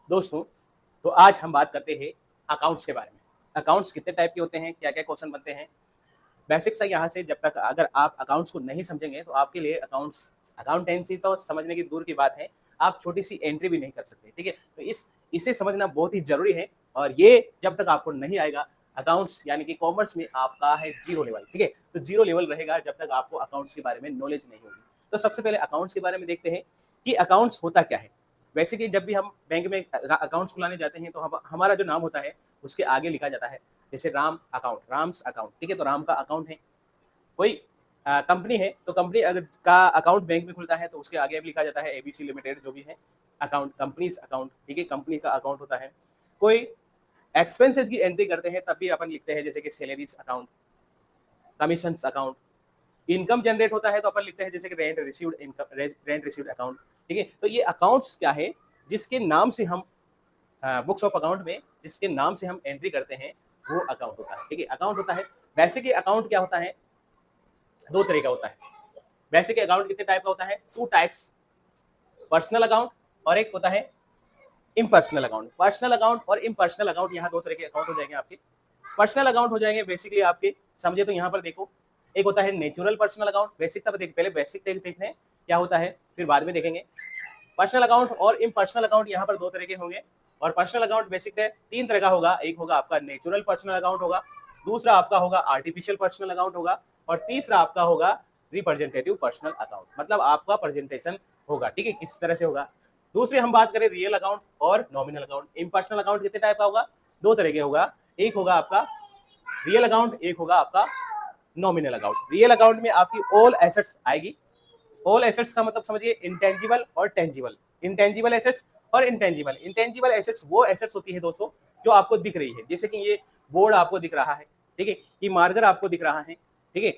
दोस्तों, तो आज हम बात करते हैं अकाउंट्स के बारे में। अकाउंट्स कितने टाइप के होते हैं, क्या-क्या क्वेश्चन बनते हैं। बेसिक सा यहाँ से जब तक अगर आप अकाउंट्स को नहीं समझेंगे तो आपके लिए अकाउंटेंसी तो समझने की दूर की बात है, आप छोटी-सी एंट्री भी नहीं कर सकते, ठीक है? तो इसे समझना बहुत ही ज़रूरी है और ये जब तक आपको नहीं आएगा, अकाउंट्स यानी कि कॉमर्स में आपका है ज़ीरो लेवल, ठीक है? तो ज़ीरो लेवल रहेगा जब तक आपको अकाउंट्स के बारे में नॉलेज नहीं होगी। तो सबसे पहले अकाउंट्स के बारे में देखते हैं कि अकाउंट्स होता क्या है? वैसे कि जब भी हम बैंक में अकाउंट्स खुलाने जाते हैं तो हमारा जो नाम होता है, उसके आगे लिखा जाता है, जैसे राम्स अकाउंट, ठीक है? तो राम का अकाउंट है। कोई कंपनी है तो कंपनी अगर का अकाउंट बैंक में खुलता है तो उसके आगे भी लिखा जाता है एबीसी लिमिटेड जो भी है अकाउंट, कंपनीज अकाउंट, ठीक है? कंपनी का अकाउंट होता है। कोई एक्सपेंसेस की एंट्री करते हैं तब भी अपन लिखते हैं जैसे कि salaries account, commissions account. Income generate होता है तो अपन लिखते हैं जैसे कि रेंट रिसीव्ड अकाउंट, ठीक है? तो ये अकाउंट्स क्या है, जिसके नाम से हम बुक्स ऑफ अकाउंट में जिसके नाम से हम एंट्री करते हैं वो अकाउंट होता है, ठीक है? अकाउंट होता है। वैसे कि अकाउंट क्या होता है, दो तरह का होता है। बेसिक अकाउंट कितने टाइप का होता है, टू टाइप्स, पर्सनल अकाउंट और एक होता है इम्पर्सनल अकाउंट। पर्सनल अकाउंट और इम्पर्सनल अकाउंट, यहाँ दो तरह के अकाउंट हो जाएंगे आपके। पर्सनल अकाउंट हो जाएंगे बेसिकली आपके, समझे तो यहाँ पर देखो, एक होता है नेचुरल पर्सनल अकाउंट। बेसिक तब पहले बेसिक देखते हैं क्या होता है, फिर बाद में देखेंगे पर्सनल अकाउंट और इम्पर्सनल अकाउंट। यहाँ पर दो तरह के होंगे और पर्सनल अकाउंट बेसिक है तीन तरह का होगा। एक होगा आपका नेचुरल पर्सनल अकाउंट होगा, दूसरा आपका होगा आर्टिफिशियल पर्सनल अकाउंट होगा और तीसरा आपका होगा रिप्रेजेंटेटिव पर्सनल अकाउंट, मतलब आपका प्रेजेंटेशन होगा, ठीक है? किस तरह से होगा। दूसरी हम बात करें रियल अकाउंट और नॉमिनल अकाउंट। इम्पर्सनल अकाउंट कितने टाइप का होगा, दो तरह के होगा। एक होगा आपका रियल अकाउंट, एक होगा आपका नॉमिनल अकाउंट। रियल अकाउंट में आपकी ऑल एसेट्स आएगी। ऑल एसेट्स का मतलब समझिए इंटेंजिबल और टेंजिबल। इंटेंजिबल एसेट्स और इंटेंजिबल। इंटेंजिबल एसेट्स वो एसेट्स होती है दोस्तों जो आपको दिख रही है, जैसे कि ये बोर्ड आपको दिख रहा है, ठीक है? ये मार्कर आपको दिख रहा है, ठीक है?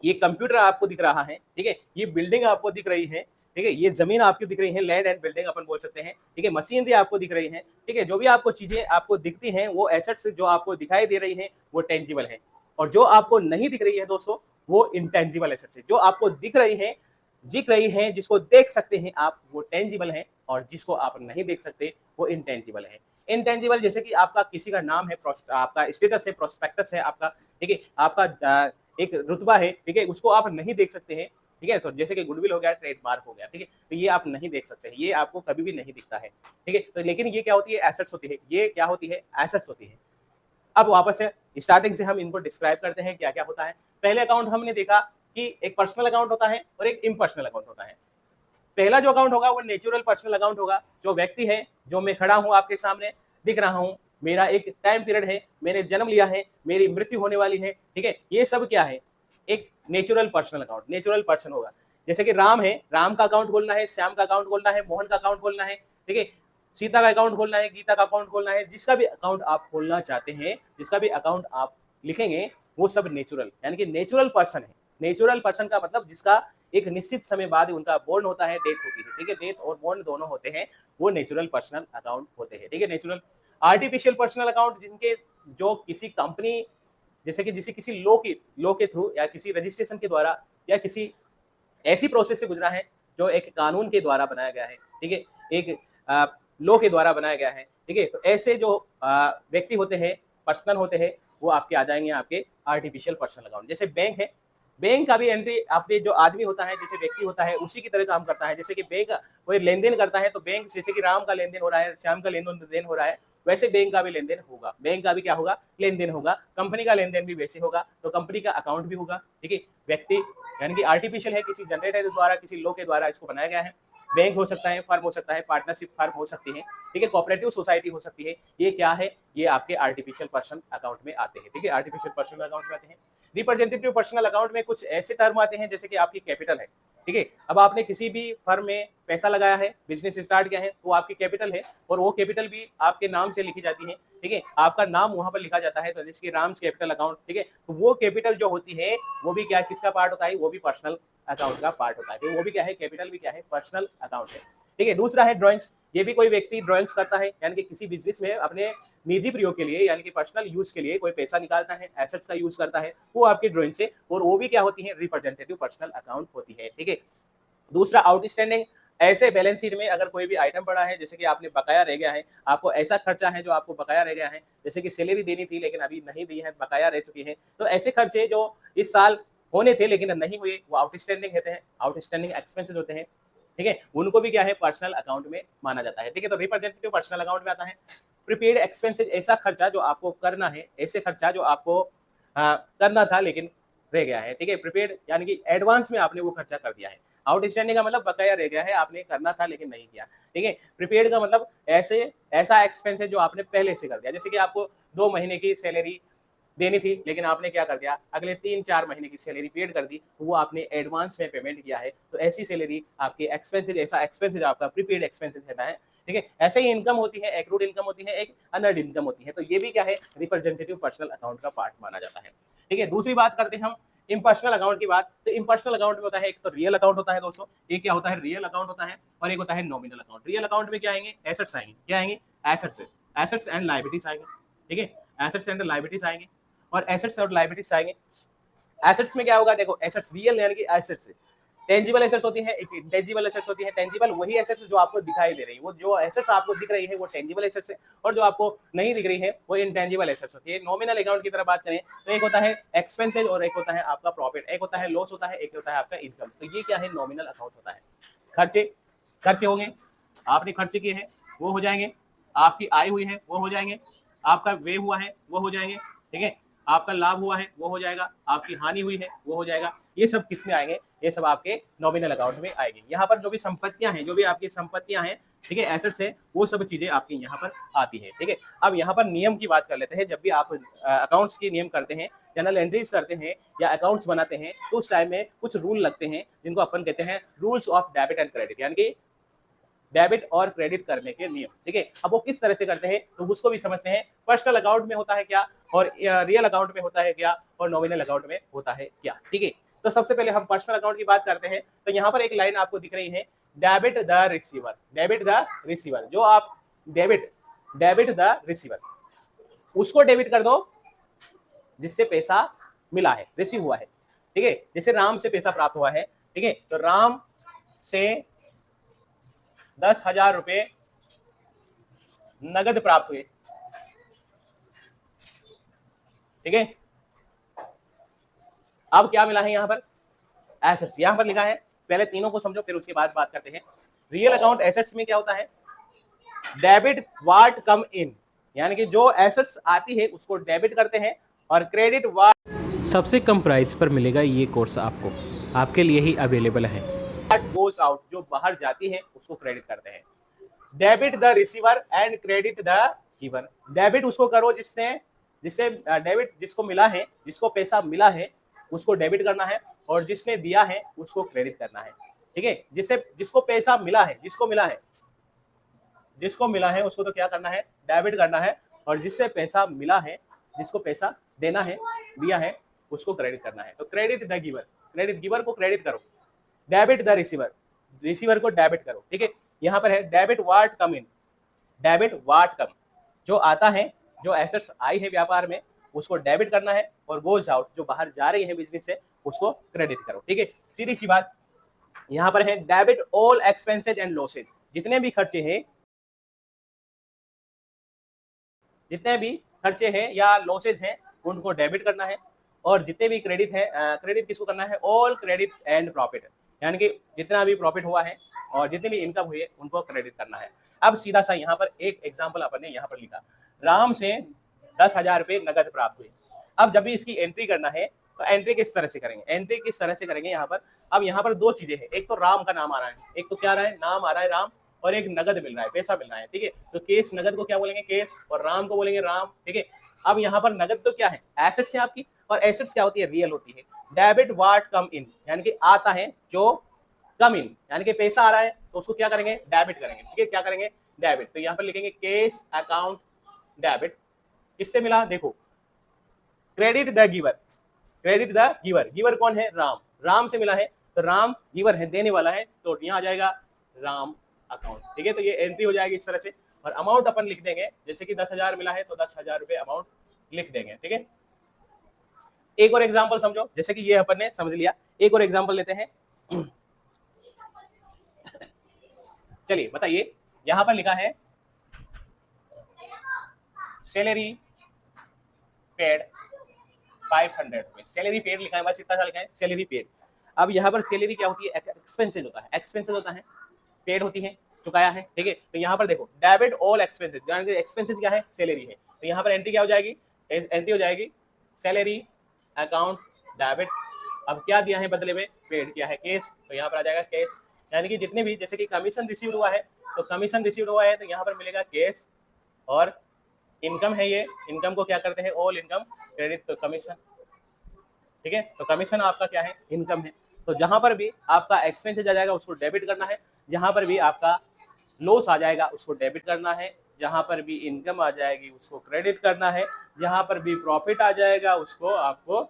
ये कंप्यूटर आपको दिख रहा है, ठीक है? ये बिल्डिंग आपको दिख रही है, ठीक है? ये जमीन आपको दिख रही है, लैंड एंड बिल्डिंग अपन बोल सकते हैं, ठीक है? मशीनरी आपको दिख रही है, ठीक है? जो भी आपको चीजें आपको दिखती हैं वो एसेट्स जो आपको दिखाई दे रही हैं वो टेंजिबल है और जो आपको नहीं दिख रही है दोस्तों वो इंटेंजिबल एसेट्स है। जो आपको दिख रही है जिसको देख सकते हैं आप वो टेंजिबल है और जिसको आप नहीं देख सकते वो इंटेंजिबल है। इंटेंजिबल जैसे कि आपका किसी का नाम है, आपका स्टेटस है, प्रोस्पेक्टस है आपका, ठीक है? आपका एक रुतबा है, ठीक है? उसको आप नहीं देख सकते हैं, ठीक है? तो जैसे कि गुडविल हो गया, ट्रेडमार्क हो गया, ठीक है? तो ये आप नहीं देख सकते हैं, ये आपको कभी भी नहीं दिखता है, ठीक है? तो लेकिन ये क्या होती है, एसेट्स होती है। ये क्या होती है, एसेट्स होती है। अब वापस से स्टार्टिंग से हम इनको डिस्क्राइब करते हैं क्या क्या होता है। पहले अकाउंट हमने देखा कि एक पर्सनल अकाउंट होता है और एक इम्पर्सनल अकाउंट होता है। पहला जो अकाउंट होगा वो नेचुरल पर्सनल अकाउंट होगा। जो व्यक्ति है, जो मैं खड़ा हूं आपके सामने दिख रहा हूं, मेरा एक टाइम पीरियड है, मैंने जन्म लिया है, मेरी मृत्यु होने वाली है, ठीक है? ये सब क्या है, एक natural personal account, natural person होगा। जैसे कि राम है, राम का अकाउंट खोलना है, श्याम का अकाउंट खोलना है, मोहन का अकाउंट खोलना है, ठीक है? सीता का अकाउंट खोलना है, गीता का अकाउंट खोलना है, जिसका भी अकाउंट आप खोलना चाहते हैं, जिसका भी अकाउंट आप लिखेंगे वो सब नेचुरल यानी कि नेचुरल पर्सन है। नेचुरल पर्सन का मतलब जिसका एक निश्चित समय बाद उनका बोर्न होता है, डेथ होती है, ठीक है? डेथ और बोर्न दोनों होते हैं, वो नेचुरल पर्सनल अकाउंट होते हैं, ठीक है? नेचुरल। आर्टिफिशियल पर्सनल अकाउंट जिनके जो किसी कंपनी, जैसे कि जिसे किसी लॉ के थ्रू या किसी रजिस्ट्रेशन के द्वारा या किसी ऐसी प्रोसेस से गुजरा है जो एक कानून के द्वारा बनाया गया है, ठीक है? एक लॉ के द्वारा बनाया गया है, ठीक है? तो ऐसे जो व्यक्ति होते हैं, पर्सनल होते हैं, वो आपके आ जाएंगे आपके आर्टिफिशियल पर्सनल अकाउंट। जैसे बैंक है, बैंक का भी एंट्री आपके जो आदमी होता है, जैसे व्यक्ति होता है, उसी की तरह काम करता है। जैसे कि बैंक कोई लेन देन करता है तो बैंक, जैसे कि राम का लेन देन हो रहा है, श्याम का लेन देन हो रहा है, वैसे बैंक का भी लेन देन होगा। बैंक का भी क्या होगा, लेन देन होगा। कंपनी का लेन देन भी वैसे होगा, तो कंपनी का अकाउंट भी होगा, ठीक है? व्यक्ति यानी कि आर्टिफिशियल है, किसी जनरेटर द्वारा, किसी लॉ के द्वारा इसको बनाया गया है। बैंक हो सकता है, फर्म हो सकता है, पार्टनरशिप फर्म हो सकती है, ठीक है? कोऑपरेटिव सोसाइटी हो सकती है। ये क्या है, ये आपके आर्टिफिशियल पर्सन अकाउंट में आते हैं, ठीक है? आर्टिफिशियल पर्सन अकाउंट में आते हैं। रिप्रेजेंटेटिव पर्सनल अकाउंट में कुछ ऐसे टर्म आते हैं जैसे कि आपकी कैपिटल है, ठीक है? अब आपने किसी भी फर्म में पैसा लगाया है, बिजनेस स्टार्ट किया है, तो आपकी कैपिटल है और वो कैपिटल भी आपके नाम से लिखी जाती है, ठीक है? आपका नाम वहां पर लिखा जाता है, तो जैसे कि राम्स कैपिटल अकाउंट, ठीक है? तो वो कैपिटल जो होती है वो भी क्या, किसका पार्ट होता है, वो भी पर्सनल अकाउंट का पार्ट होता है। तो वो भी क्या है, कैपिटल भी क्या है, पर्सनल अकाउंट है, ठीक है? दूसरा है ड्राइंग्स। ये भी कोई व्यक्ति ड्राइंग्स करता है, यानी कि किसी बिजनेस में अपने निजी प्रयोग के लिए यानी कि पर्सनल यूज के लिए कोई पैसा निकालता है, एसेट्स का यूज करता है, वो आपकी ड्राइंग से, और वो भी क्या होती है, रिप्रेजेंटेटिव पर्सनल अकाउंट होती है, ठीक है? दूसरा आउटस्टैंडिंग ऐसे बैलेंस शीट में अगर कोई भी आइटम पड़ा है, जैसे कि आपने बकाया रह गया है, आपको ऐसा खर्चा है जो आपको बकाया रह गया है, जैसे कि सैलरी देनी थी लेकिन अभी नहीं दी है, बकाया रह चुकी है, तो ऐसे खर्चे जो इस साल होने थे लेकिन नहीं हुए, वो आउटस्टैंडिंग होते हैं, आउटस्टैंडिंग एक्सपेंसेस होते हैं, ठीक है, उनको भी क्या है पर्सनल अकाउंट में माना जाता है, ठीक है। तो रिप्रेजेंटेटिव पर्सनल अकाउंट में आता है। प्रीपेड एक्सपेंसेस ऐसा खर्चा जो आपको करना है, ऐसे खर्चा जो आपको करना था लेकिन रह गया है, ठीक है। प्रीपेड यानी कि एडवांस में आपने वो खर्चा कर दिया है। आउटस्टैंडिंग का मतलब बकाया रह गया है, आपने करना था लेकिन नहीं किया, ठीक है। प्रीपेड का मतलब ऐसे ऐसा एक्सपेंस है जो आपने पहले से कर दिया, जैसे कि आपको 2 महीने की सैलरी देनी थी लेकिन आपने क्या कर दिया, अगले 3-4 महीने की सैलरी पेड कर दी, तो वो आपने एडवांस में पेमेंट किया है, तो ऐसी सैलरी आपके एक्सपेंसेस, ऐसा एक्सपेंसेस आपका प्रीपेड एक्सपेंसेस रहता है, ठीक है। ऐसे ही इनकम होती है, एक्रूड इनकम होती है, एक अनअर्न्ड इनकम होती है, तो ये भी क्या है रिप्रेजेंटेटिव पर्सनल अकाउंट का पार्ट माना जाता है, ठीक है। दूसरी बात करते हैं हम इम्पर्सनल अकाउंट की बात। तो इम्पर्सनल अकाउंट में होता है एक तो रियल अकाउंट होता है दोस्तों, एक क्या होता है रियल अकाउंट होता है, और एक होता है नॉमिनल अकाउंट। रियल अकाउंट में क्या आएंगे, एसेट्स आएंगे, क्या आएंगे, एसेट्स, एसेट्स एंड लायबिलिटीज आएंगे, ठीक है, एसेट्स एंड लायबिलिटीज आएंगे, और एसेट्स और लायबिलिटीज आएंगे। एसेट्स में क्या होगा, देखो एसेट्स रियल यानी कि एसेट्स, टेंजिबल एसेट्स होती है, एक इंटेंजिबल एसेट्स होती है। टेंजिबल वही एसेट्स जो आपको दिखाई दे रही है, वो जो एसेट्स आपको दिख रही है वो टेंजिबल एसेट्स है, और जो आपको नहीं दिख रही है वो इंटेंजिबल एसेट्स होती है। नॉमिनल अकाउंट की तरफ बात करें तो एक होता है एक्सपेंसेज और एक होता है आपका प्रॉफिट, एक होता है लॉस होता है, एक होता है आपका इनकम। तो ये क्या है, नॉमिनल अकाउंट होता है। खर्चे, खर्चे होंगे, आपने खर्चे किए हैं वो हो जाएंगे, आपकी आय हुई है वो हो जाएंगे, आपका व्यय हुआ है वो हो जाएंगे, ठीक है, आपका लाभ हुआ है वो हो जाएगा, आपकी हानि हुई है वो हो जाएगा। ये सब किस में आएंगे, ये सब आपके नॉमिनल अकाउंट में आएंगे। यहाँ पर जो भी संपत्तियां हैं, जो भी आपकी संपत्तियां हैं, ठीक है, एसेट्स है, वो सब चीजें आपकी यहाँ पर आती है, ठीक है। अब यहाँ पर नियम की बात कर लेते हैं। जब भी आप अकाउंट्स के नियम करते हैं, जनरल एंट्रीज करते हैं या अकाउंट्स बनाते हैं, तो उस टाइम में कुछ रूल लगते हैं जिनको अपन कहते हैं rules of debit and credit, यानी कि डेबिट और क्रेडिट करने के नियम, ठीक है। अब वो किस तरह से करते हैं तो उसको भी समझते हैं। पर्सनल अकाउंट में होता है क्या, और रियल अकाउंट में होता है क्या, और नॉमिनल अकाउंट में होता है क्या, ठीक है। तो सबसे पहले हम पर्सनल अकाउंट की बात करते हैं। तो यहाँ पर एक लाइन आपको दिख रही है, debit the receiver, debit the receiver, जो आप डेबिट, डेबिट द रिसीवर, उसको डेबिट कर दो जिससे पैसा मिला है, रिसीव हुआ है, ठीक है। जैसे राम से पैसा प्राप्त हुआ है, ठीक है, तो राम से 10,000 रुपए नगद प्राप्त हुए, ठीक है। अब क्या मिला है यहाँ पर, एसेट्स, यहाँ पर लिखा है। पहले तीनों को समझो फिर उसके बाद बात करते हैं। रियल अकाउंट एसेट्स में क्या होता है, डेबिट व्हाट कम इन, यानी कि जो एसेट्स आती है उसको डेबिट करते हैं, और क्रेडिट व्हाट सबसे कम प्राइस पर मिलेगा ये कोर्स आपको, आपके लिए ही अवेलेबल है। गोज आउट, जो बाहर जाती है उसको क्रेडिट करते हैं। Debit the receiver and credit the giver, debit उसको करो जिसने, जिससे डेबिट जिसको मिला है, जिसको पैसा मिला है उसको डेबिट करना है, और जिसने दिया है उसको क्रेडिट करना है, ठीक है। जिससे जिसको पैसा मिला है, जिसको मिला है, जिसको मिला है उसको तो क्या करना है, डेबिट करना है, और जिससे पैसा मिला है, जिसको पैसा देना है, दिया है, उसको क्रेडिट करना है। तो credit the giver, credit giver को क्रेडिट करो, डेबिट द रिसीवर, रिसीवर को डेबिट करो, ठीक है। यहाँ पर है debit what come in, debit what कम, जो आता है, जो एसेट्स आई है व्यापार में उसको डेबिट करना है, और गोज आउट, जो बाहर जा रही है बिजनेस से, उसको क्रेडिट करो, ठीक है। सीधी सी बात यहाँ पर है, debit all expenses and losses, जितने भी खर्चे हैं, जितने भी खर्चे हैं या लॉसेज हैं उनको डेबिट करना है, और जितने भी क्रेडिट है, क्रेडिट किसको करना है, ऑल क्रेडिट एंड प्रॉफिट, यानी कि जितना भी प्रॉफिट हुआ है और जितनी भी इनकम हुई है उनको क्रेडिट करना है। अब सीधा सा यहाँ पर एक एग्जाम्पल अपन ने यहाँ पर लिखा, राम से 10,000 रुपए नगद प्राप्त हुए। अब जब भी इसकी एंट्री करना है तो एंट्री किस तरह से करेंगे, एंट्री किस तरह से करेंगे यहाँ पर। अब यहाँ पर दो चीजें हैं, एक तो राम का नाम आ रहा है, एक तो क्या आ रहा है, नाम आ रहा है राम, और एक नगद मिल रहा है, पैसा मिल रहा है, ठीक है। तो केस नगद को क्या बोलेंगे, केस, और राम को बोलेंगे राम, ठीक है। अब यहाँ पर नगद तो क्या है, एसेट्स है आपकी, और एसेट्स क्या होती है, रियल होती है। डेबिट व्हाट कम इन, यानी कि आता है जो कम इन, यानी कि पैसा आ रहा है तो उसको क्या करेंगे, डेबिट करेंगे, ठीक है। क्या करेंगे, डेबिट। तो यहाँ पर लिखेंगे केस अकाउंट डेबिट, किससे मिला, देखो credit the giver, credit the giver, giver कौन है, राम, राम से मिला है, तो राम गिवर है, देने वाला है, तो यहाँ आ जाएगा राम अकाउंट, ठीक है। तो ये एंट्री हो जाएगी इस तरह से, और अमाउंट अपन लिख देंगे, जैसे कि 10,000 मिला है तो 10,000 रुपए अमाउंट लिख देंगे, ठीक है। एक और एग्जांपल समझो, जैसे कि ये अपन ने समझ लिया, एक और एग्जांपल लेते हैं। चलिए बताइए, यहाँ पर लिखा है सैलरी पेड 500 रुपए, सैलरी पेड लिखा है, बस इतना सा लिखा है सैलरी पेड। अब यहाँ पर सैलरी क्या होती है, एक्सपेंसेस होता है, एक्सपेंसेस होता है, पेड होती है, चुकाया है, ठीक है। तो यहाँ पर देखो डेबिट ऑल एक्सपेंसेस, एक्सपेंसेस क्या है, सैलरी है, तो यहाँ पर एंट्री क्या हो जाएगी, एंट्री हो जाएगी सैलरी अकाउंट डेबिट। अब क्या दिया है बदले में, पेड किया है कैश, तो यहाँ पर आ जाएगा कैश, यानी कि जितने भी जैसे कि कमीशन रिसीव हुआ है, तो कमीशन रिसीव हुआ है तो यहाँ पर मिलेगा कैश, और इनकम है ये, इनकम को क्या करते हैं, ऑल इनकम क्रेडिट तो कमीशन, ठीक है। तो कमीशन आपका क्या है, इनकम है। तो जहां पर भी आपका एक्सपेंसेस आ जाएगा उसको डेबिट करना है, जहां पर भी आपका लॉस आ जाएगा उसको डेबिट करना है, जहां पर भी इनकम आ जाएगी उसको क्रेडिट करना है, जहां पर भी प्रॉफिट आ जाएगा उसको आपको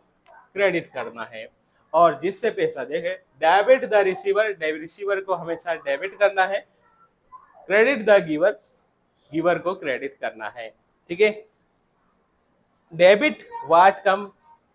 क्रेडिट करना है। और जिससे पैसा देखे डेबिट द रिसीवर, रिसीवर को हमेशा डेबिट करना है, क्रेडिट द गिवर, गिवर को क्रेडिट करना है, ठीक है। डेबिट वाट कम,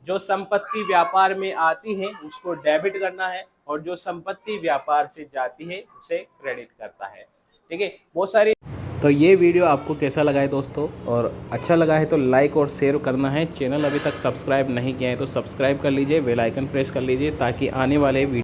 जो संपत्ति व्यापार में आती है उसको डेबिट करना है, और जो संपत्ति व्यापार से जाती है उसे क्रेडिट करता है, ठीक है। बहुत सारी। तो ये वीडियो आपको कैसा लगा है दोस्तों, और अच्छा लगा है तो लाइक और शेयर करना है। चैनल अभी तक सब्सक्राइब नहीं किया है तो सब्सक्राइब कर लीजिए, बेल आइकन प्रेस कर लीजिए ताकि आने वाले वीडियो